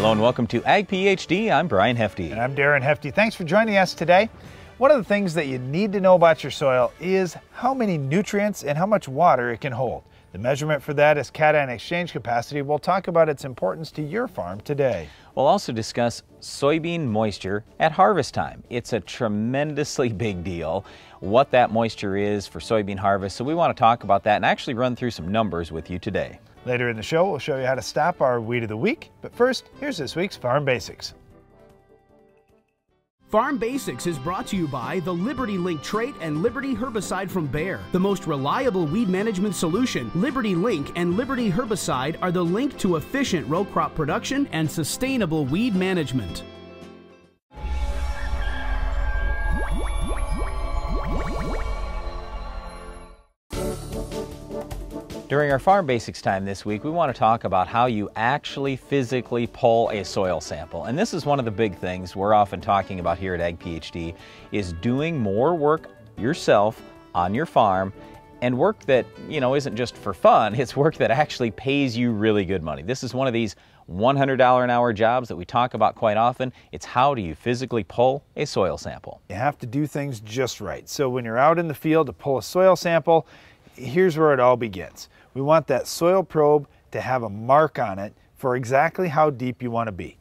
Hello and welcome to Ag PhD. I'm Darren Hefty. And I'm Darren Hefty. Thanks for joining us today. One of the things that you need to know about your soil is how many nutrients and how much water it can hold. The measurement for that is cation exchange capacity. We'll talk about its importance to your farm today. We'll also discuss soybean moisture at harvest time. It's a tremendously big deal what that moisture is for soybean harvest, so we want to talk about that and actually run through some numbers with you today. Later in the show, we'll show you how to stop our weed of the week. But first, here's this week's Farm Basics. Farm Basics is brought to you by the Liberty Link trait and Liberty herbicide from Bayer. The most reliable weed management solution, Liberty Link and Liberty herbicide are the link to efficient row crop production and sustainable weed management. During our Farm Basics time this week, we want to talk about how you actually physically pull a soil sample. And this is one of the big things we're often talking about here at Ag PhD, is doing more work yourself on your farm, and work that, isn't just for fun, it's work that actually pays you really good money. This is one of these $100 an hour jobs that we talk about quite often. It's how do you physically pull a soil sample. You have to do things just right. So when you're out in the field to pull a soil sample, here's where it all begins. We want that soil probe to have a mark on it for exactly how deep you want to be.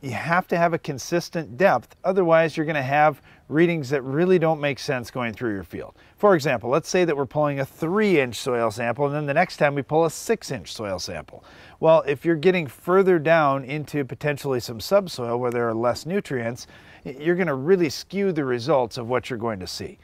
You have to have a consistent depth, otherwise you're going to have readings that really don't make sense going through your field. For example, let's say that we're pulling a 3-inch soil sample and then the next time we pull a 6-inch soil sample. Well, if you're getting further down into potentially some subsoil where there are less nutrients, you're going to really skew the results of what you're going to see.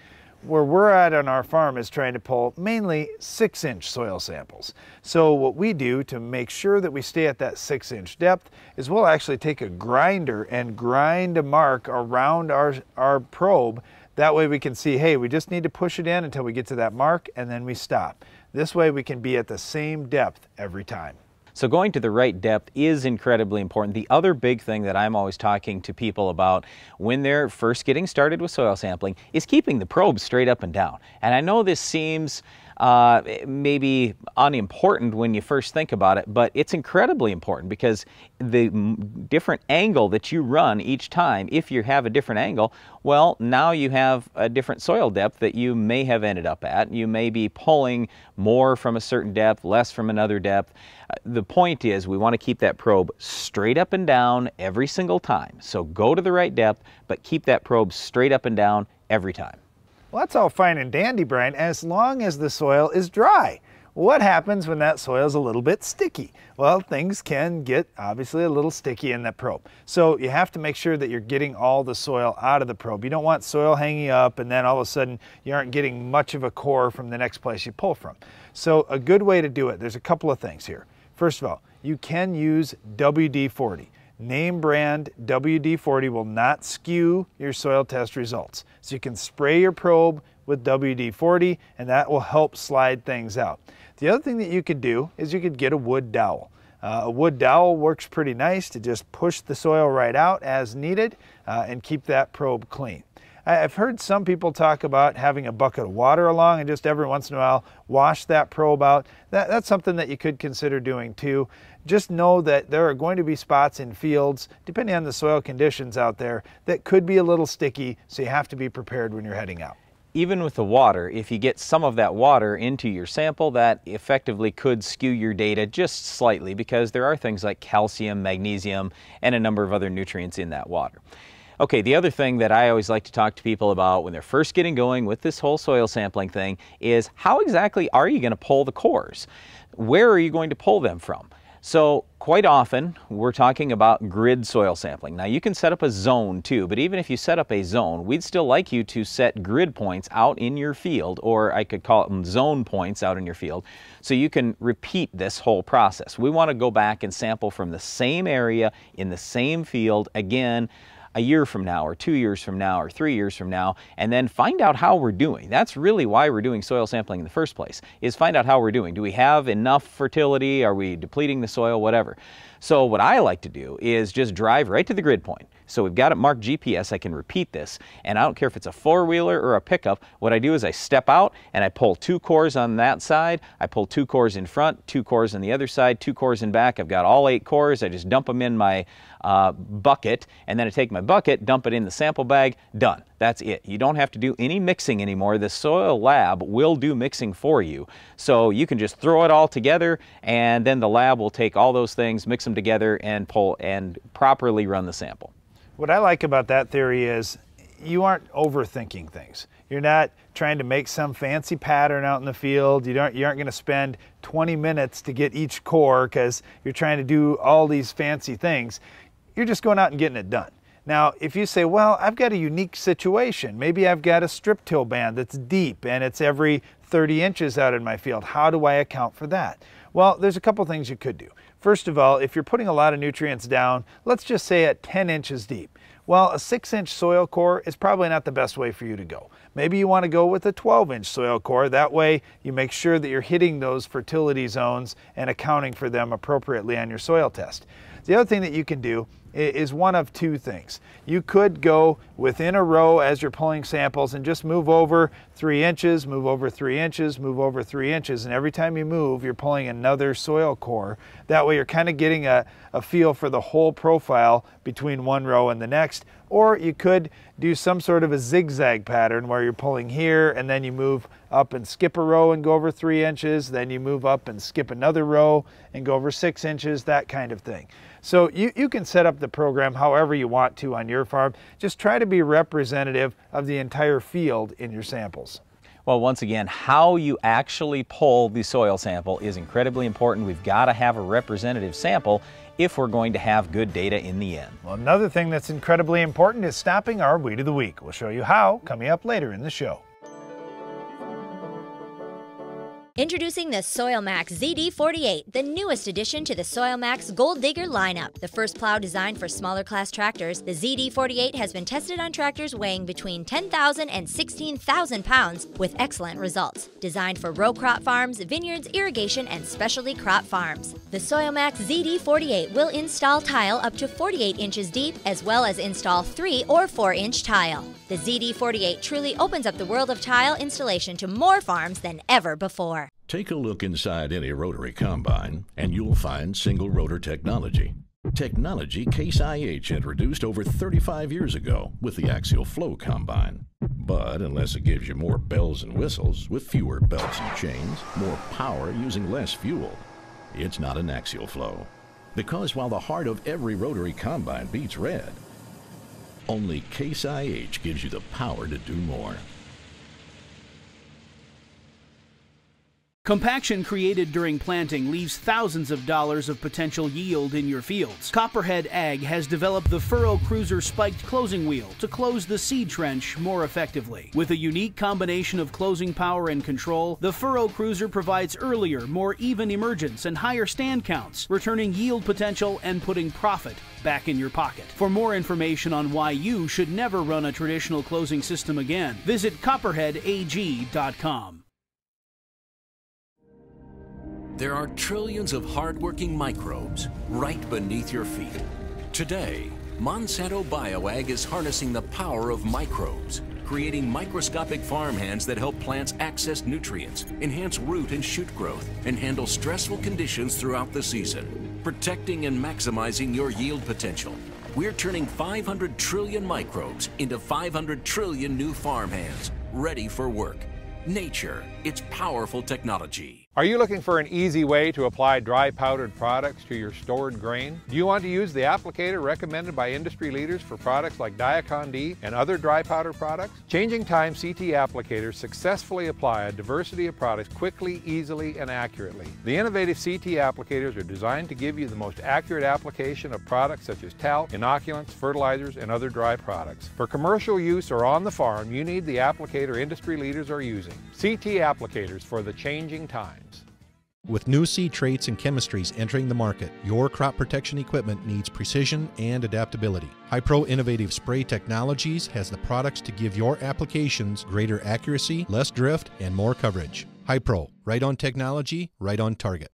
Where we're at on our farm is trying to pull mainly 6-inch soil samples. So what we do to make sure that we stay at that 6-inch depth is we'll actually take a grinder and grind a mark around our probe. That way we can see, hey, we just need to push it in until we get to that mark and then we stop. This way we can be at the same depth every time. So going to the right depth is incredibly important. The other big thing that I'm always talking to people about when they're first getting started with soil sampling is keeping the probe straight up and down. And I know this seems maybe unimportant when you first think about it, but it's incredibly important because the different angle that you run each time, if you have a different angle, well, now you have a different soil depth that you may have ended up at. You may be pulling more from a certain depth, less from another depth. The point is we want to keep that probe straight up and down every single time. So go to the right depth, but keep that probe straight up and down every time. Well, that's all fine and dandy, Brian, as long as the soil is dry. What happens when that soil is a little bit sticky? Well, things can get obviously a little sticky in that probe. So you have to make sure that you're getting all the soil out of the probe. You don't want soil hanging up and then all of a sudden you aren't getting much of a core from the next place you pull from. So a good way to do it, there's a couple of things here. First of all, you can use WD-40. Name brand WD-40 will not skew your soil test results. So you can spray your probe with WD-40 and that will help slide things out. The other thing that you could do is you could get a wood dowel. A wood dowel works pretty nice to just push the soil right out as needed and keep that probe clean. I've heard some people talk about having a bucket of water along and just every once in a while wash that probe out. That's something that you could consider doing too. Just know that there are going to be spots in fields, depending on the soil conditions out there, that could be a little sticky, so you have to be prepared when you're heading out. Even with the water, if you get some of that water into your sample, that effectively could skew your data just slightly because there are things like calcium, magnesium, and a number of other nutrients in that water. Okay, the other thing that I always like to talk to people about when they're first getting going with this whole soil sampling thing is how exactly are you going to pull the cores? Where are you going to pull them from? So quite often we're talking about grid soil sampling. Now you can set up a zone too, but even if you set up a zone, we'd still like you to set grid points out in your field, or I could call them zone points out in your field, so you can repeat this whole process. We want to go back and sample from the same area in the same field again a year from now, or 2 years from now, or 3 years from now, and then find out how we're doing. That's really why we're doing soil sampling in the first place, is find out how we're doing. Do we have enough fertility? Are we depleting the soil? Whatever. So what I like to do is just drive right to the grid point, So we've got it marked GPS. I can repeat this, and I don't care if it's a four-wheeler or a pickup. What I do is I step out and I pull 2 cores on that side. I pull 2 cores in front, 2 cores on the other side, 2 cores in back. I've got all 8 cores. I just dump them in my bucket, and then I take my bucket, dump it in the sample bag, done. That's it. You don't have to do any mixing anymore. The soil lab will do mixing for you. So you can just throw it all together, and then the lab will take all those things, mix them together, and pull and properly run the sample. What I like about that theory is you aren't overthinking things. You're not trying to make some fancy pattern out in the field. You aren't going to spend 20 minutes to get each core because you're trying to do all these fancy things. You're just going out and getting it done. Now, if you say, well, I've got a unique situation. Maybe I've got a strip till band that's deep and it's every 30 inches out in my field. How do I account for that? Well, there's a couple things you could do. First of all, if you're putting a lot of nutrients down, let's just say at 10 inches deep. Well, a 6-inch soil core is probably not the best way for you to go. Maybe you want to go with a 12-inch soil core. That way you make sure that you're hitting those fertility zones and accounting for them appropriately on your soil test. The other thing that you can do is one of 2 things. You could go within a row as you're pulling samples and just move over 3 inches, move over 3 inches, move over 3 inches, and every time you move, you're pulling another soil core. That way you're kind of getting a feel for the whole profile between one row and the next. Or you could do some sort of a zigzag pattern where you're pulling here and then you move up and skip a row and go over 3 inches, then you move up and skip another row and go over 6 inches, that kind of thing. So you can set up the program however you want to on your farm. Just try to be representative of the entire field in your samples. Well, once again, how you actually pull the soil sample is incredibly important. We've got to have a representative sample if we're going to have good data in the end. Well, another thing that's incredibly important is stopping our weed of the week. We'll show you how coming up later in the show. Introducing the SoilMax ZD48, the newest addition to the SoilMax Gold Digger lineup. The first plow designed for smaller class tractors, the ZD48 has been tested on tractors weighing between 10,000 and 16,000 pounds with excellent results. Designed for row crop farms, vineyards, irrigation, and specialty crop farms. The SoilMax ZD48 will install tile up to 48 inches deep, as well as install 3 or 4-inch tile. The ZD48 truly opens up the world of tile installation to more farms than ever before. Take a look inside any rotary combine and you'll find single rotor technology. Technology Case IH introduced over 35 years ago with the axial flow combine. But unless it gives you more bells and whistles with fewer belts and chains, more power using less fuel, it's not an axial flow. Because while the heart of every rotary combine beats red, only Case IH gives you the power to do more. Compaction created during planting leaves thousands of dollars of potential yield in your fields. Copperhead Ag has developed the Furrow Cruiser spiked closing wheel to close the seed trench more effectively. With a unique combination of closing power and control, the Furrow Cruiser provides earlier, more even emergence and higher stand counts, returning yield potential and putting profit back in your pocket. For more information on why you should never run a traditional closing system again, visit copperheadag.com. There are trillions of hardworking microbes right beneath your feet. Today, Monsanto BioAg is harnessing the power of microbes, creating microscopic farmhands that help plants access nutrients, enhance root and shoot growth, and handle stressful conditions throughout the season, protecting and maximizing your yield potential. We're turning 500 trillion microbes into 500 trillion new farmhands, ready for work. Nature, its powerful technology. Are you looking for an easy way to apply dry powdered products to your stored grain? Do you want to use the applicator recommended by industry leaders for products like Diacon D and other dry powder products? Changing Time CT applicators successfully apply a diversity of products quickly, easily, and accurately. The innovative CT applicators are designed to give you the most accurate application of products such as talc, inoculants, fertilizers, and other dry products. For commercial use or on the farm, you need the applicator industry leaders are using. CT applicators for the changing times. With new seed traits and chemistries entering the market, your crop protection equipment needs precision and adaptability. Hypro Innovative Spray Technologies has the products to give your applications greater accuracy, less drift, and more coverage. Hypro, right on technology, right on target.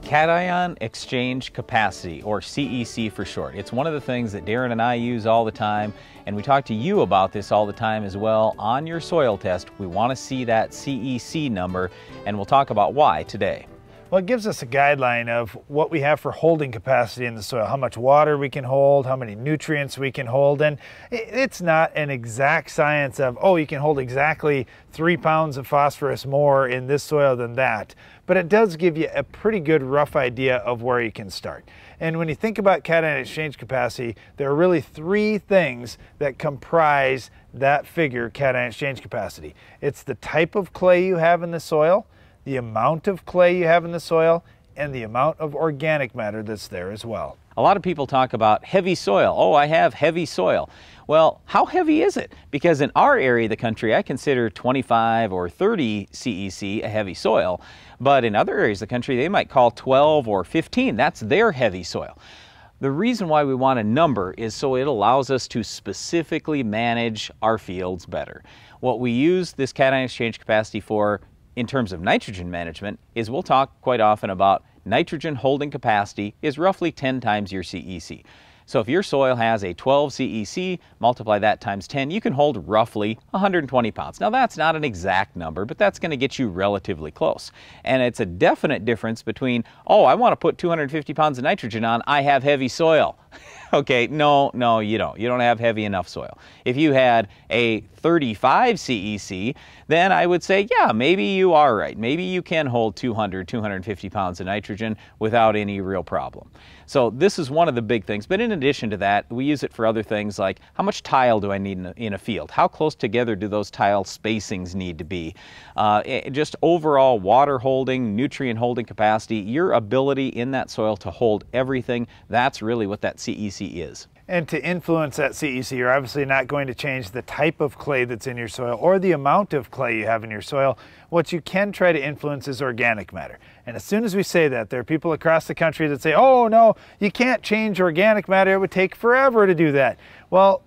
Cation exchange capacity, or CEC for short. It's one of the things that Darren and I use all the time, and we talk to you about this all the time as well. On your soil test, we want to see that CEC number, and we'll talk about why today. Well, it gives us a guideline of what we have for holding capacity in the soil, how much water we can hold, how many nutrients we can hold, and it's not an exact science of, oh, you can hold exactly 3 pounds of phosphorus more in this soil than that, but it does give you a pretty good rough idea of where you can start. And when you think about cation exchange capacity, there are really 3 things that comprise that figure, cation exchange capacity. It's the type of clay you have in the soil, the amount of clay you have in the soil, and the amount of organic matter that's there as well. A lot of people talk about heavy soil. Oh, I have heavy soil. Well, how heavy is it? Because in our area of the country, I consider 25 or 30 CEC a heavy soil, but in other areas of the country, they might call 12 or 15. That's their heavy soil. The reason why we want a number is so it allows us to specifically manage our fields better. What we use this cation exchange capacity for in terms of nitrogen management is we'll talk quite often about nitrogen holding capacity is roughly 10 times your CEC. So if your soil has a 12 CEC, multiply that times 10, you can hold roughly 120 pounds. Now that's not an exact number, but that's going to get you relatively close. And it's a definite difference between, oh, I want to put 250 pounds of nitrogen on, I have heavy soil. Okay, no, you don't. You don't have heavy enough soil. If you had a 35 CEC, then I would say, yeah, maybe you are right. Maybe you can hold 200, 250 pounds of nitrogen without any real problem. So this is one of the big things. But in addition to that, we use it for other things like how much tile do I need in a field? How close together do those tile spacings need to be? Just overall water holding, nutrient holding capacity, your ability in that soil to hold everything, that's really what that CEC is. And to influence that CEC, you're obviously not going to change the type of clay that's in your soil or the amount of clay you have in your soil. What you can try to influence is organic matter. And as soon as we say that, there are people across the country that say, oh no, you can't change organic matter, it would take forever to do that. Well,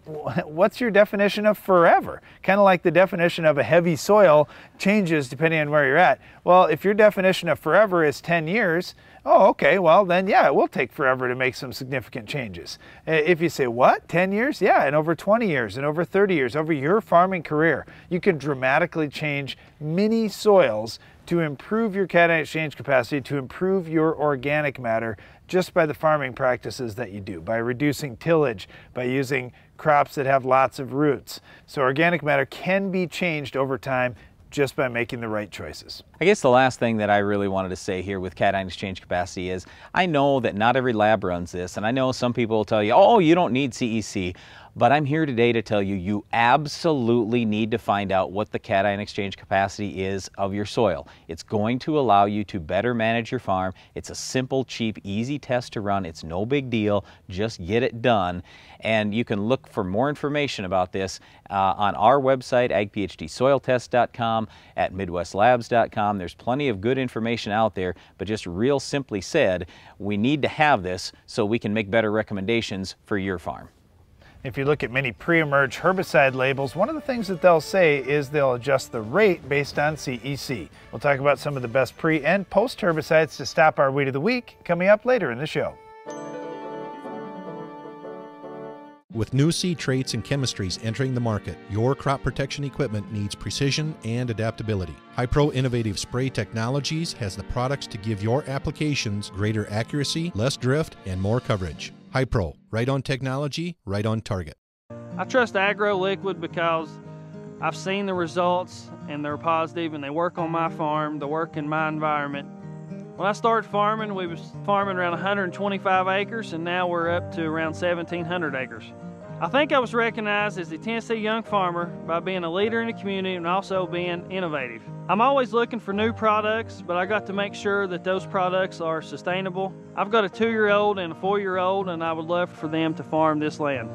what's your definition of forever? Kind of like the definition of a heavy soil changes depending on where you're at. Well, if your definition of forever is 10 years, oh, okay, well then, yeah, it will take forever to make some significant changes. If you say, what, 10 years? Yeah, and over 20 years, and over 30 years, over your farming career, you can dramatically change many soils to improve your cation exchange capacity, to improve your organic matter, just by the farming practices that you do, by reducing tillage, by using crops that have lots of roots. So organic matter can be changed over time just by making the right choices. I guess the last thing that I really wanted to say here with cation exchange capacity is I know that not every lab runs this, and I know some people will tell you, oh, you don't need CEC. But I'm here today to tell you, you absolutely need to find out what the cation exchange capacity is of your soil. It's going to allow you to better manage your farm. It's a simple, cheap, easy test to run. It's no big deal. Just get it done. And you can look for more information about this on our website, agphdsoiltest.com, at midwestlabs.com. There's plenty of good information out there, but just real simply said, we need to have this so we can make better recommendations for your farm. If you look at many pre-emerge herbicide labels, one of the things that they'll say is they'll adjust the rate based on CEC. We'll talk about some of the best pre and post herbicides to stop our weed of the week coming up later in the show. With new seed traits and chemistries entering the market, your crop protection equipment needs precision and adaptability. Hi-Pro Innovative Spray Technologies has the products to give your applications greater accuracy, less drift, and more coverage. Hi-Pro, right on technology, right on target. I trust Agro Liquid because I've seen the results and they're positive and they work on my farm, they work in my environment. When I started farming, we was farming around 125 acres and now we're up to around 1,700 acres. I think I was recognized as the Tennessee Young Farmer by being a leader in the community and also being innovative. I'm always looking for new products, but I got to make sure that those products are sustainable. I've got a 2-year-old and a 4-year-old and I would love for them to farm this land.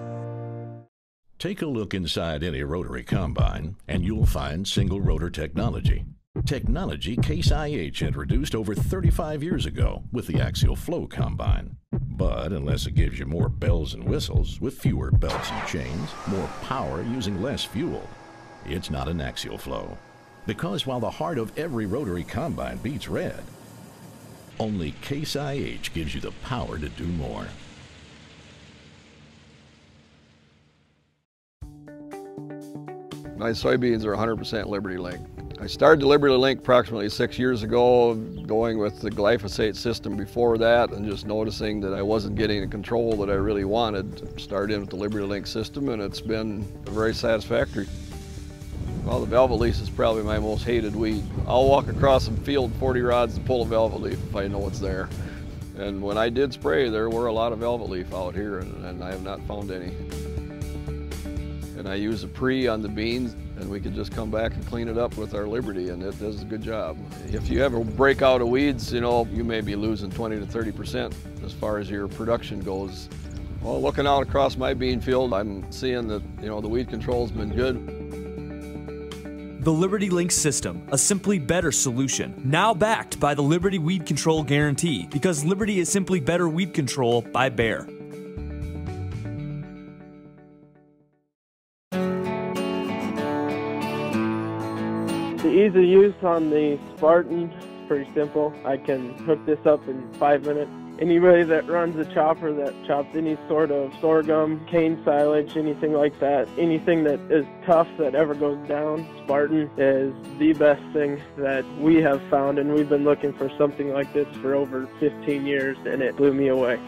Take a look inside any rotary combine and you'll find single rotor technology. Technology Case IH introduced over 35 years ago with the axial flow combine. But unless it gives you more bells and whistles with fewer belts and chains, more power using less fuel, it's not an axial flow. Because while the heart of every rotary combine beats red, Only Case IH gives you the power to do more. My soybeans are 100% Liberty Link. I started the Liberty Link approximately 6 years ago, going with the glyphosate system before that, and just noticing that I wasn't getting the control that I really wanted. Started in with the Liberty Link system, and it's been very satisfactory. Well, the velvet leaf is probably my most hated weed. I'll walk across some field 40 rods to pull a velvet leaf if I know it's there. And when I did spray, there were a lot of velvet leaf out here, and I have not found any. And I use a pre on the beans, and we can just come back and clean it up with our Liberty, and it does a good job. If you ever break out of weeds, you know, you may be losing 20 to 30% as far as your production goes. Well, looking out across my bean field, I'm seeing that, you know, the weed control's been good. The Liberty Link system, a simply better solution, now backed by the Liberty Weed Control Guarantee, because Liberty is simply better weed control by Bayer. The ease of use on the Spartan is pretty simple. I can hook this up in 5 minutes. Anybody that runs a chopper that chops any sort of sorghum, cane silage, anything like that, anything that is tough that ever goes down, Spartan is the best thing that we have found, and we've been looking for something like this for over 15 years, and it blew me away.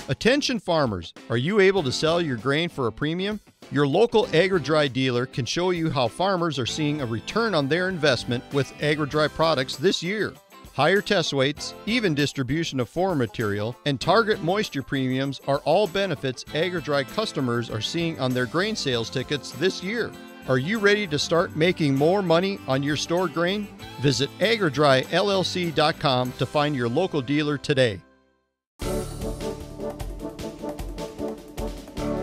Attention farmers, are you able to sell your grain for a premium? Your local Agri-Dry dealer can show you how farmers are seeing a return on their investment with Agri-Dry products this year. Higher test weights, even distribution of forage material, and target moisture premiums are all benefits Agri-Dry customers are seeing on their grain sales tickets this year. Are you ready to start making more money on your stored grain? Visit agridryllc.com to find your local dealer today.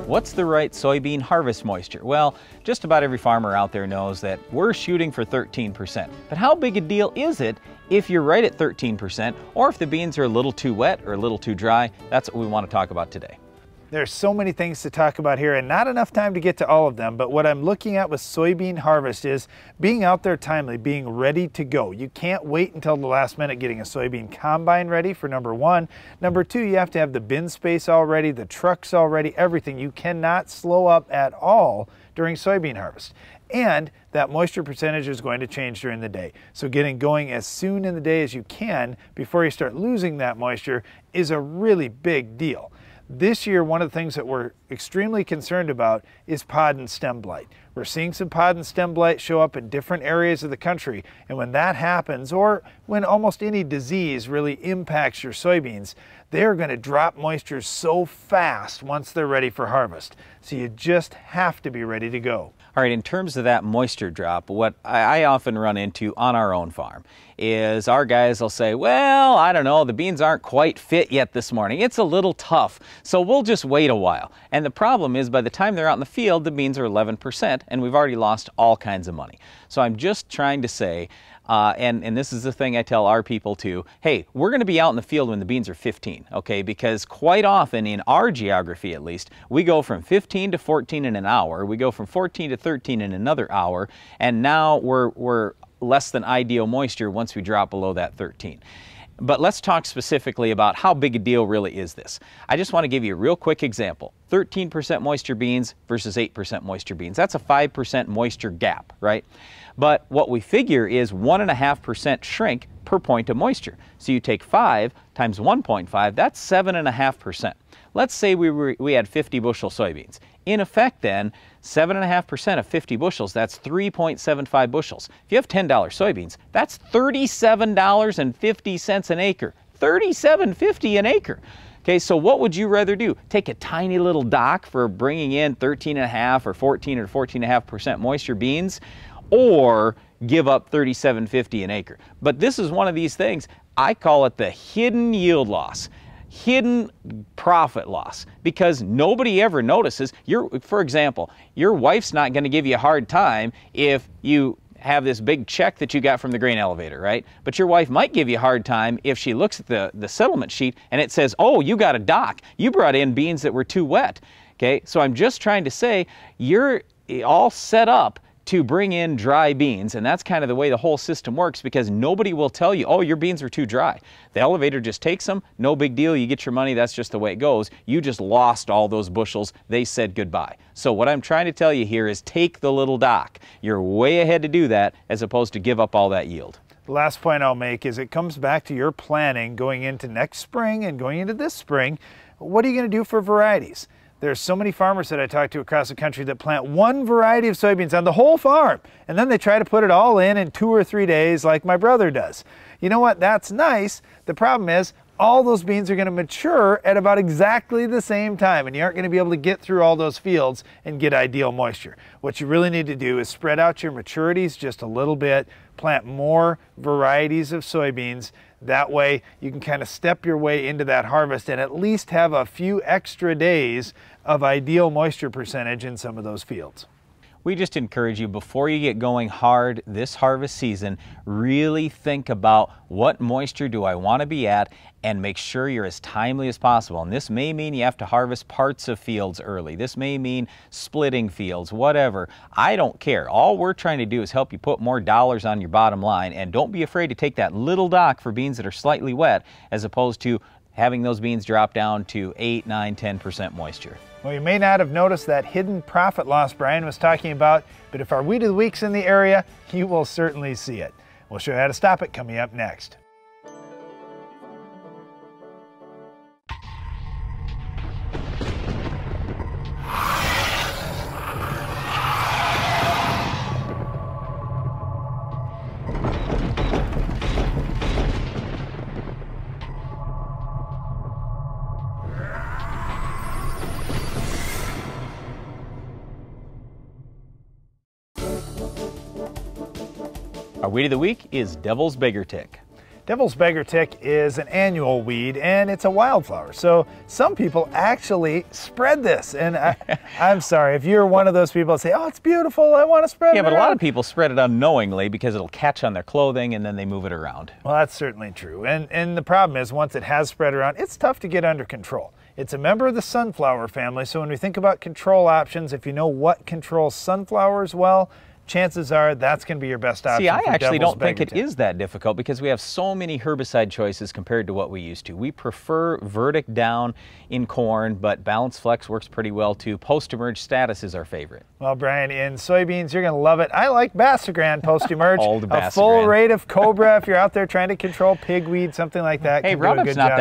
What's the right soybean harvest moisture? Well, just about every farmer out there knows that we're shooting for 13%. But how big a deal is it if you're right at 13%, or if the beans are a little too wet or a little too dry? That's what we want to talk about today. There's so many things to talk about here and not enough time to get to all of them, but what I'm looking at with soybean harvest is being out there timely, being ready to go. You can't wait until the last minute getting a soybean combine ready, for number one. Number two, you have to have the bin space all ready, the trucks all ready, everything. You cannot slow up at all during soybean harvest. And that moisture percentage is going to change during the day. So getting going as soon in the day as you can before you start losing that moisture is a really big deal. This year, one of the things that we're extremely concerned about is pod and stem blight. We're seeing some pod and stem blight show up in different areas of the country, and when that happens, or when almost any disease really impacts your soybeans, they're going to drop moisture so fast once they're ready for harvest. So you just have to be ready to go. All right, in terms of that moisture drop, what I often run into on our own farm is our guys will say, well, I don't know, the beans aren't quite fit yet this morning. It's a little tough, so we'll just wait a while. And the problem is by the time they're out in the field, the beans are 11%, and we've already lost all kinds of money. So I'm just trying to say, and this is the thing I tell our people too, hey, we're going to be out in the field when the beans are 15, okay? Because quite often, in our geography at least, we go from 15 to 14 in an hour, we go from 14 to 13 in another hour, and now we're less than ideal moisture once we drop below that 13. But let's talk specifically about how big a deal really is this. I just want to give you a real quick example. 13% moisture beans versus 8% moisture beans. That's a 5% moisture gap, right? But what we figure is 1.5% shrink per point of moisture. So you take 5 times 1.5, that's 7.5%. Let's say we had 50 bushel soybeans. In effect then, 7.5% of 50 bushels, that's 3.75 bushels. If you have $10 soybeans, that's $37.50 an acre. $37.50 an acre. Okay, so what would you rather do? Take a tiny little dock for bringing in 13.5 or 14 or 14.5% moisture beans, or give up $37.50 an acre? But this is one of these things, I call it the hidden yield loss. Hidden profit loss, because nobody ever notices. For example, your wife's not going to give you a hard time if you have this big check that you got from the grain elevator, right? But your wife might give you a hard time if she looks at the settlement sheet and it says, oh, you got a dock. You brought in beans that were too wet. Okay, so I'm just trying to say you're all set up to bring in dry beans, and that's kind of the way the whole system works, because nobody will tell you, oh, your beans are too dry. The elevator just takes them, no big deal, you get your money, that's just the way it goes. You just lost all those bushels, they said goodbye. So what I'm trying to tell you here is take the little dock. You're way ahead to do that as opposed to give up all that yield. The last point I'll make is it comes back to your planning going into next spring and going into this spring. What are you going to do for varieties? There's so many farmers that I talk to across the country that plant one variety of soybeans on the whole farm, and then they try to put it all in 2 or 3 days like my brother does. You know what? That's nice. The problem is all those beans are going to mature at about exactly the same time, and you aren't going to be able to get through all those fields and get ideal moisture. What you really need to do is spread out your maturities just a little bit, plant more varieties of soybeans. That way you can kind of step your way into that harvest and at least have a few extra days of ideal moisture percentage in some of those fields. We just encourage you, before you get going hard this harvest season, really think about what moisture do I want to be at, and make sure you're as timely as possible. And this may mean you have to harvest parts of fields early. This may mean splitting fields, whatever. I don't care. All we're trying to do is help you put more dollars on your bottom line, and don't be afraid to take that little dock for beans that are slightly wet, as opposed to having those beans drop down to 8, 9, 10% moisture. Well, you may not have noticed that hidden profit loss Brian was talking about, but if our Weed of the Week's in the area, you will certainly see it. We'll show you how to stop it coming up next. Our weed of the week is Devil's Beggartick. Devil's Beggartick is an annual weed, and it's a wildflower. So some people actually spread this, and I'm sorry, if you're one of those people that say, oh, it's beautiful, I want to spread it Yeah, but around. a lot of people spread it unknowingly because it'll catch on their clothing and then they move it around. Well, that's certainly true. And the problem is, once it has spread around, it's tough to get under control. It's a member of the sunflower family, so when we think about control options, if you know what controls sunflowers well, chances are that's going to be your best option. See, I actually don't think it is that difficult because we have so many herbicide choices compared to what we used to. We prefer verdict down in corn, but Balance Flex works pretty well too. Post-emerge status is our favorite. Well, Brian, in soybeans, you're going to love it. I like Basagran post-emerge. All the Basagran. A full rate of Cobra if you're out there trying to control pigweed, something like that. Hey, Roundup's not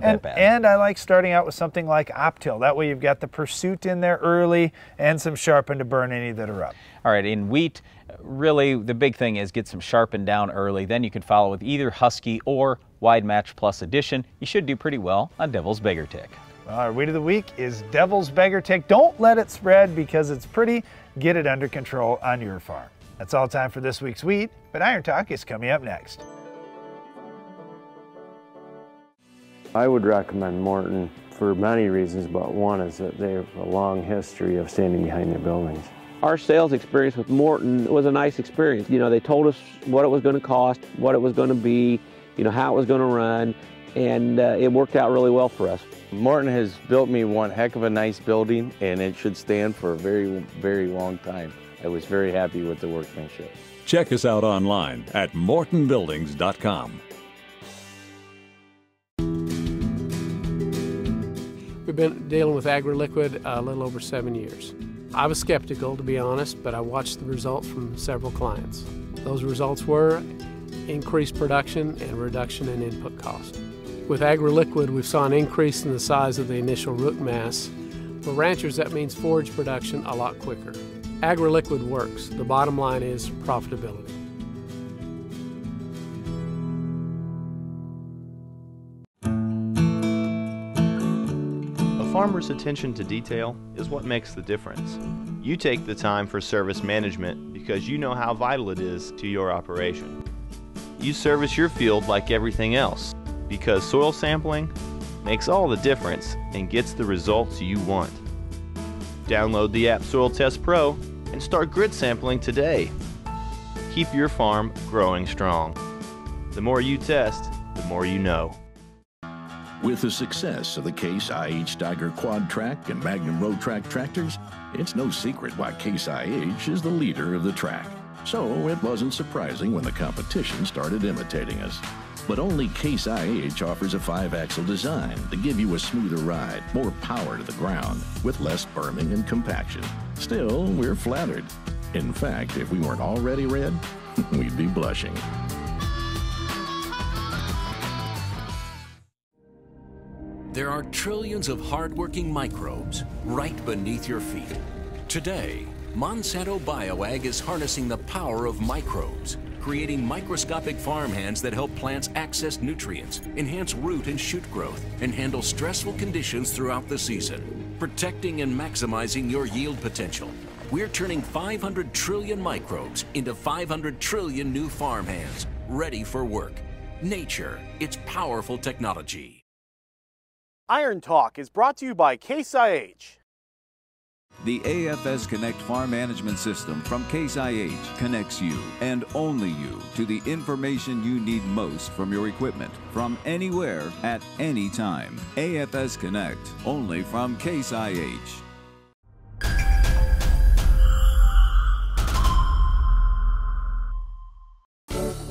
that bad. And I like starting out with something like Optil. That way you've got the Pursuit in there early and some Sharpen to burn any that are up. All right, in wheat, really the big thing is get some sharpened down early. Then you can follow with either Husky or Wide Match Plus Edition. You should do pretty well on Devil's Beggartick. Well, our weed of the week is Devil's Beggartick. Don't let it spread because it's pretty. Get it under control on your farm. That's all time for this week's weed, but Iron Talk is coming up next. I would recommend Morton for many reasons, but one is that they have a long history of standing behind their buildings. Our sales experience with Morton was a nice experience. You know, they told us what it was going to cost, what it was going to be, you know, how it was going to run, and it worked out really well for us. Morton has built me one heck of a nice building, and it should stand for a very, very long time. I was very happy with the workmanship. Check us out online at mortonbuildings.com. We've been dealing with AgriLiquid a little over 7 years. I was skeptical, to be honest, but I watched the results from several clients. Those results were increased production and reduction in input cost. With AgriLiquid, we saw an increase in the size of the initial root mass. For ranchers, that means forage production a lot quicker. AgriLiquid works. The bottom line is profitability. A farmer's attention to detail is what makes the difference. You take the time for service management because you know how vital it is to your operation. You service your field like everything else because soil sampling makes all the difference and gets the results you want. Download the app Soil Test Pro and start grid sampling today. Keep your farm growing strong. The more you test, the more you know. With the success of the Case IH Tiger Quad Track and Magnum Road Track tractors, It's no secret why Case IH is the leader of the track. So it wasn't surprising when the competition started imitating us. But only Case IH offers a 5-axle design to give you a smoother ride, more power to the ground, with less berming and compaction. Still, we're flattered. In fact, if we weren't already red, we'd be blushing. There are trillions of hardworking microbes right beneath your feet. Today, Monsanto BioAg is harnessing the power of microbes, creating microscopic farmhands that help plants access nutrients, enhance root and shoot growth, and handle stressful conditions throughout the season, protecting and maximizing your yield potential. We're turning 500 trillion microbes into 500 trillion new farmhands, ready for work. Nature, it's powerful technology. Iron Talk is brought to you by Case IH. The AFS Connect Farm Management System from Case IH connects you, and only you, to the information you need most from your equipment, from anywhere, at any time. AFS Connect, only from Case IH.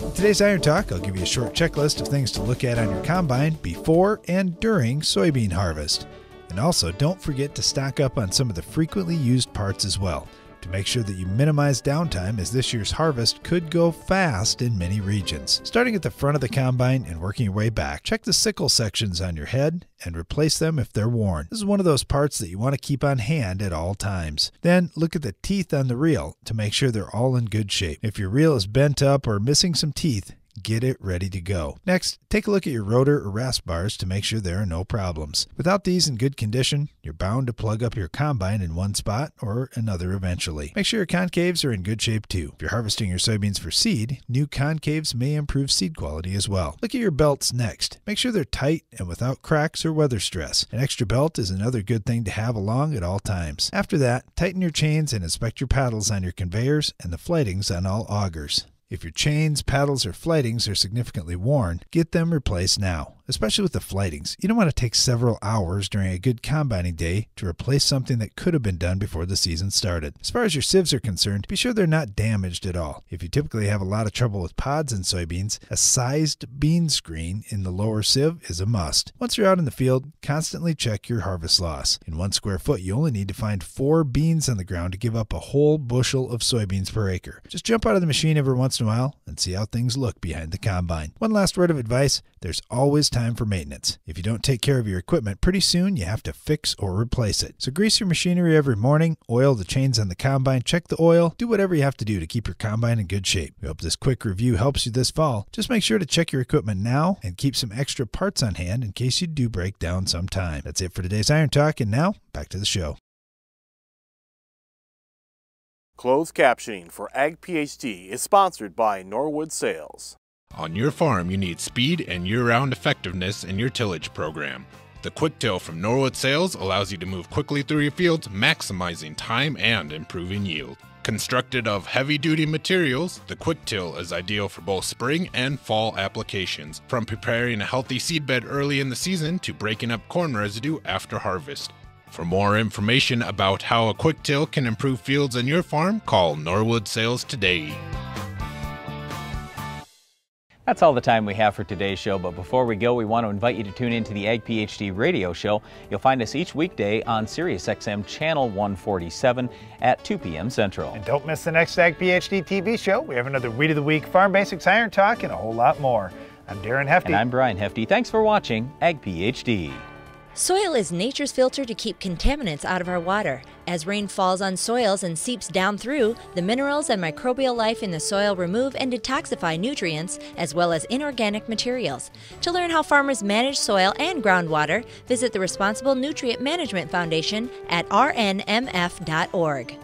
In today's Iron Talk, I'll give you a short checklist of things to look at on your combine before and during soybean harvest. And also, don't forget to stock up on some of the frequently used parts as well, to make sure that you minimize downtime, as this year's harvest could go fast in many regions. Starting at the front of the combine and working your way back, check the sickle sections on your head and replace them if they're worn. This is one of those parts that you want to keep on hand at all times. Then look at the teeth on the reel to make sure they're all in good shape. If your reel is bent up or missing some teeth, get it ready to go. Next, take a look at your rotor or rasp bars to make sure there are no problems. Without these in good condition, you're bound to plug up your combine in one spot or another eventually. Make sure your concaves are in good shape too. If you're harvesting your soybeans for seed, new concaves may improve seed quality as well. Look at your belts next. Make sure they're tight and without cracks or weather stress. An extra belt is another good thing to have along at all times. After that, tighten your chains and inspect your paddles on your conveyors and the flightings on all augers. If your chains, paddles, or flightings are significantly worn, get them replaced now. Especially with the flightings, you don't want to take several hours during a good combining day to replace something that could have been done before the season started. As far as your sieves are concerned, be sure they're not damaged at all. If you typically have a lot of trouble with pods in soybeans, a sized bean screen in the lower sieve is a must. Once you're out in the field, constantly check your harvest loss. In 1 square foot, you only need to find 4 beans on the ground to give up a whole bushel of soybeans per acre. Just jump out of the machine every once in a while and see how things look behind the combine. One last word of advice: there's always time for maintenance. If you don't take care of your equipment, pretty soon you have to fix or replace it. So grease your machinery every morning, oil the chains on the combine, check the oil, do whatever you have to do to keep your combine in good shape. We hope this quick review helps you this fall. Just make sure to check your equipment now and keep some extra parts on hand in case you do break down sometime. That's it for today's Iron Talk, and now back to the show. Closed captioning for Ag PhD is sponsored by Norwood Sales. On your farm, you need speed and year-round effectiveness in your tillage program. The Quick Till from Norwood Sales allows you to move quickly through your fields, maximizing time and improving yield. Constructed of heavy-duty materials, the Quick Till is ideal for both spring and fall applications, from preparing a healthy seedbed early in the season to breaking up corn residue after harvest. For more information about how a Quick Till can improve fields on your farm, call Norwood Sales today. That's all the time we have for today's show, but before we go, we want to invite you to tune into the Ag PhD radio show. You'll find us each weekday on SiriusXM Channel 147 at 2 p.m. Central. And don't miss the next Ag PhD TV show. We have another Weed of the Week, Farm Basics, Iron Talk, and a whole lot more. I'm Darren Hefty. And I'm Brian Hefty. Thanks for watching Ag PhD. Soil is nature's filter to keep contaminants out of our water. As rain falls on soils and seeps down through, the minerals and microbial life in the soil remove and detoxify nutrients as well as inorganic materials. To learn how farmers manage soil and groundwater, visit the Responsible Nutrient Management Foundation at rnmf.org.